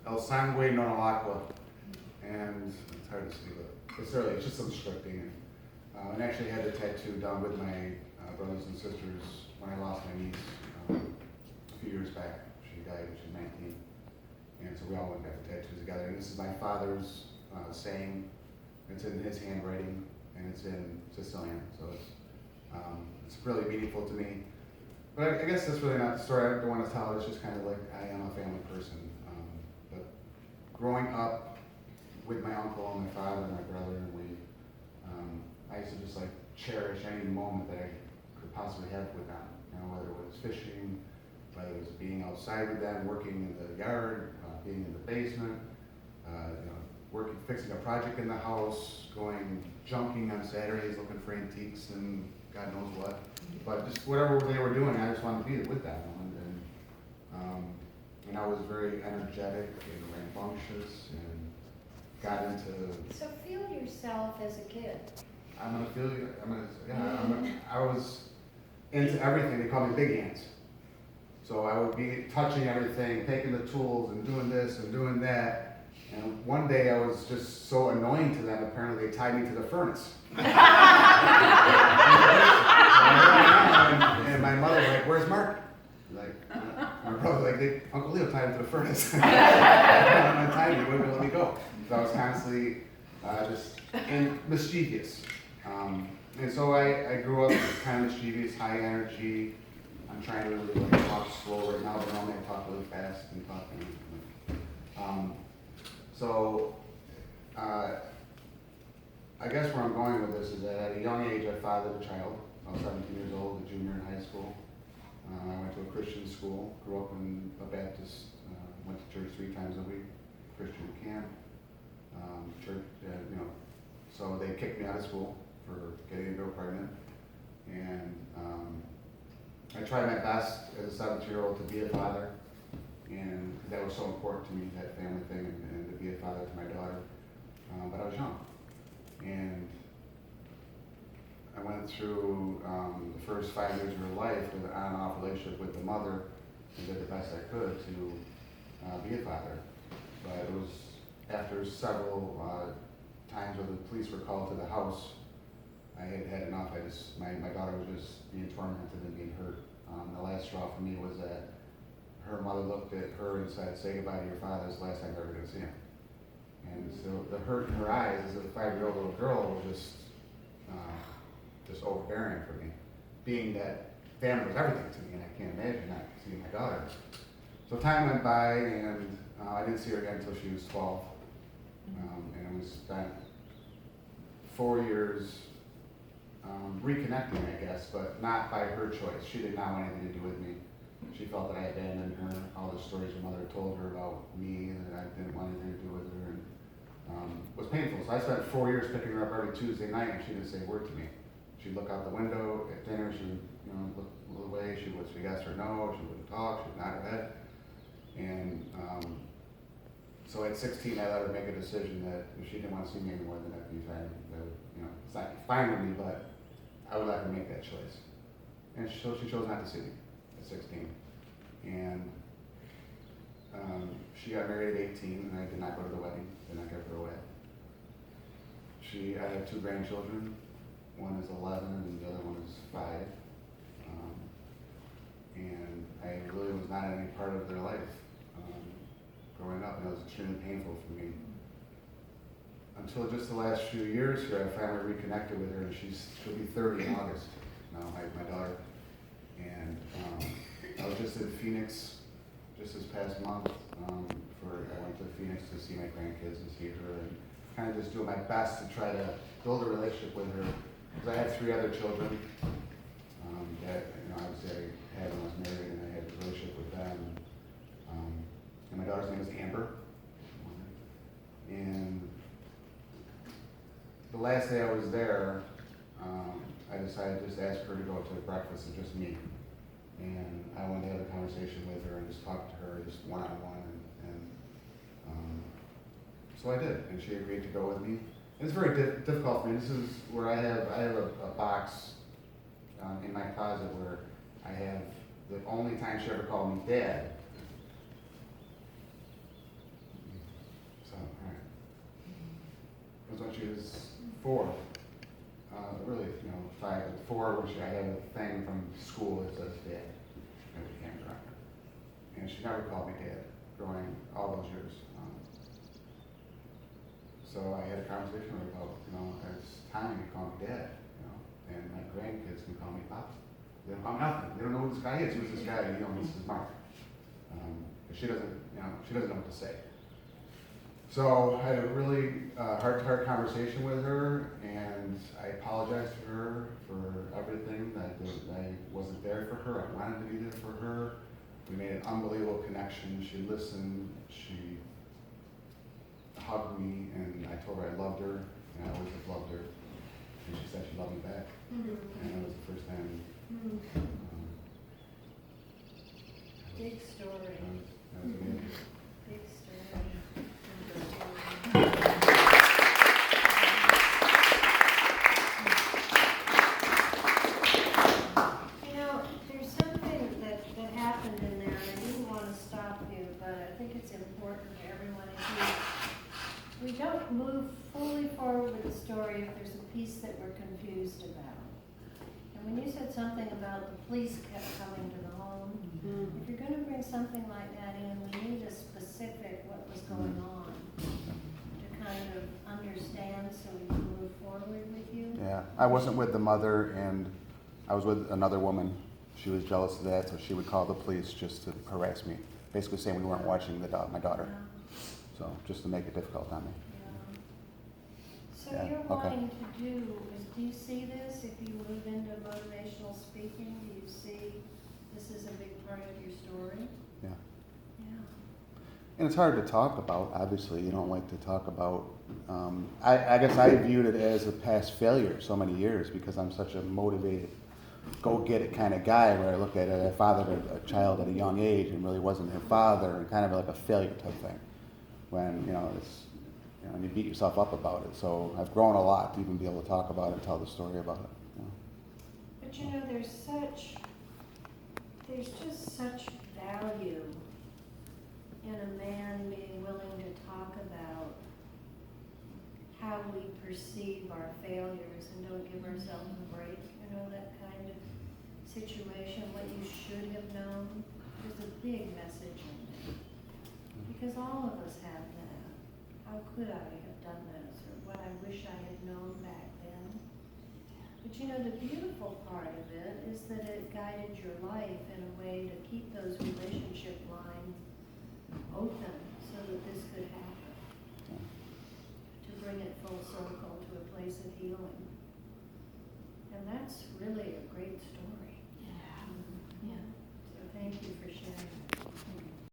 El Sangue Non All'Acqua, and it's hard to see, but it's just some scripting. And actually had the tattoo done with my brothers and sisters when I lost my niece a few years back. She died when she was 19. And so we all went and got the tattoos together. And this is my father's saying. It's in his handwriting, and it's in Sicilian. So it's really meaningful to me. But I guess that's really not the story I don't want to tell. It's just kind of like I am a family person. But growing up with my uncle and my father and my brother, and I used to just like cherish any moment that I could possibly have with them. You know, whether it was fishing, whether it was being outside with them, working in the yard, being in the basement, working, fixing a project in the house, going junking on Saturdays, looking for antiques and God knows what. But just whatever they were doing, I just wanted to be with them. And I was very energetic and rambunctious and got into. So feel yourself as a kid. I was into everything. They called me Big Hands. So I would be touching everything, taking the tools and doing this and doing that. And one day I was just so annoying to them, apparently they tied me to the furnace. And my mother was like, "Where's Mark?" Like, my brother like, "Uncle Leo tied him to the furnace." I'm tied, he wouldn't let me go. So I was constantly just mischievous. And so I grew up kind of mischievous, high energy. I'm trying to really talk slow right now, but normally I talk really fast and talk. I guess where I'm going with this is that at a young age I fathered a child. I was 17 years old, a junior in high school. I went to a Christian school, grew up in a Baptist, went to church 3 times a week, Christian camp, church, so they kicked me out of school for getting a girl pregnant. And I tried my best as a 17-year-old to be a father, and that was so important to me, that family thing, and to be a father to my daughter. But I was young, and I went through the first 5 years of her life with an on and off relationship with the mother, and did the best I could to be a father. But it was after several times where the police were called to the house, I had had enough. My daughter was just being tormented and being hurt. The last straw for me was that her mother looked at her and said, "Say goodbye to your father. It's the last time you're ever going to see him." And so the hurt in her eyes as a 5-year-old little girl was just overbearing for me. Being that family was everything to me, and I can't imagine not seeing my daughter. So time went by, and I didn't see her again until she was 12. And we spent 4 years reconnecting, I guess, but not by her choice. She did not want anything to do with me. She felt that I abandoned her. All the stories her mother told her about me, and that I didn't want anything to do with her, and it was painful. So I spent 4 years picking her up every Tuesday night, and she didn't say a word to me. She'd look out the window at dinner. She would, look away. She would ask her no. She wouldn't talk. She would nod her head. And so at 16, I let her make a decision that if she didn't want to see me anymore, then that'd be fine. It's not fine with me, but I would let her make that choice. And she chose not to see me at 16. And she got married at 18, and I did not go to the wedding. Did not give her away. I have 2 grandchildren. One is 11, and the other one is 5. And I really was not any part of their life growing up, and it was extremely painful for me. Until just the last few years here, I finally reconnected with her, and she'll be 30 in August now, my daughter. And I was just in Phoenix just this past month. I went to Phoenix to see my grandkids and see her, and kind of just doing my best to try to build a relationship with her. Because I had 3 other children that obviously I had when I was married, and I had a relationship with them. And my daughter's name is Amber. And the last day I was there, I decided to just ask her to go to breakfast with just me. And I wanted to have a conversation with her and just talk to her just one-on-one. So I did, and she agreed to go with me. And it's very difficult for me. This is where I have a box in my closet where I have the only time she ever called me Dad. was 4. Really, 5 and 4, which I had a thing from school that says dad. I became director. And she never called me dad growing all those years. So I had a conversation with her about, it's time you call me dad, and my grandkids can call me papa. They don't call me nothing. They don't know who this guy is. Who's this guy? This is Mark. But she doesn't know what to say. So I had a really heart-to-heart conversation with her, and I apologized to her for everything that I wasn't there for her. I wanted to be there for her. We made an unbelievable connection. She listened. She hugged me, and I told her I loved her, and I always have loved her. And she said she loved me back. And that was the first time. Big story. That was amazing. Big story. There's something that happened in there, and I didn't want to stop you, but I think it's important for everyone to hear. We don't move fully forward with the story if there's a piece that we're confused about. And when you said something about the police kept coming to the home, if you're going to bring something like that in, we need a specific what was going on to kind of understand so we can move forward with you. Yeah, I wasn't with the mother, and I was with another woman. She was jealous of that, so she would call the police just to harass me, basically saying we weren't watching my daughter. So just to make it difficult on me. Yeah. So Yeah, you're okay. wanting to do you see this if you move into motivational speaking? Do you see this is a big part of your story? Yeah. Yeah. And it's hard to talk about, obviously. You don't like to talk about, I guess I viewed it as a past failure so many years because I'm such a motivated, go-get-it kind of guy where I look at it, I fathered a child at a young age and really wasn't her father, and kind of like a failure type thing. When, it's, and you beat yourself up about it. So I've grown a lot to even be able to talk about it and tell the story about it. But there's just such value in a man being willing to talk about how we perceive our failures and don't give ourselves a break, that kind of situation, what you should have known. There's a big message in there. Because all of us have that. How could I have done this, or what I wish I had known back then? But the beautiful part of it is that it guided your life in a way to keep those relationship lines open so that this could happen. To bring it full circle to a place of healing.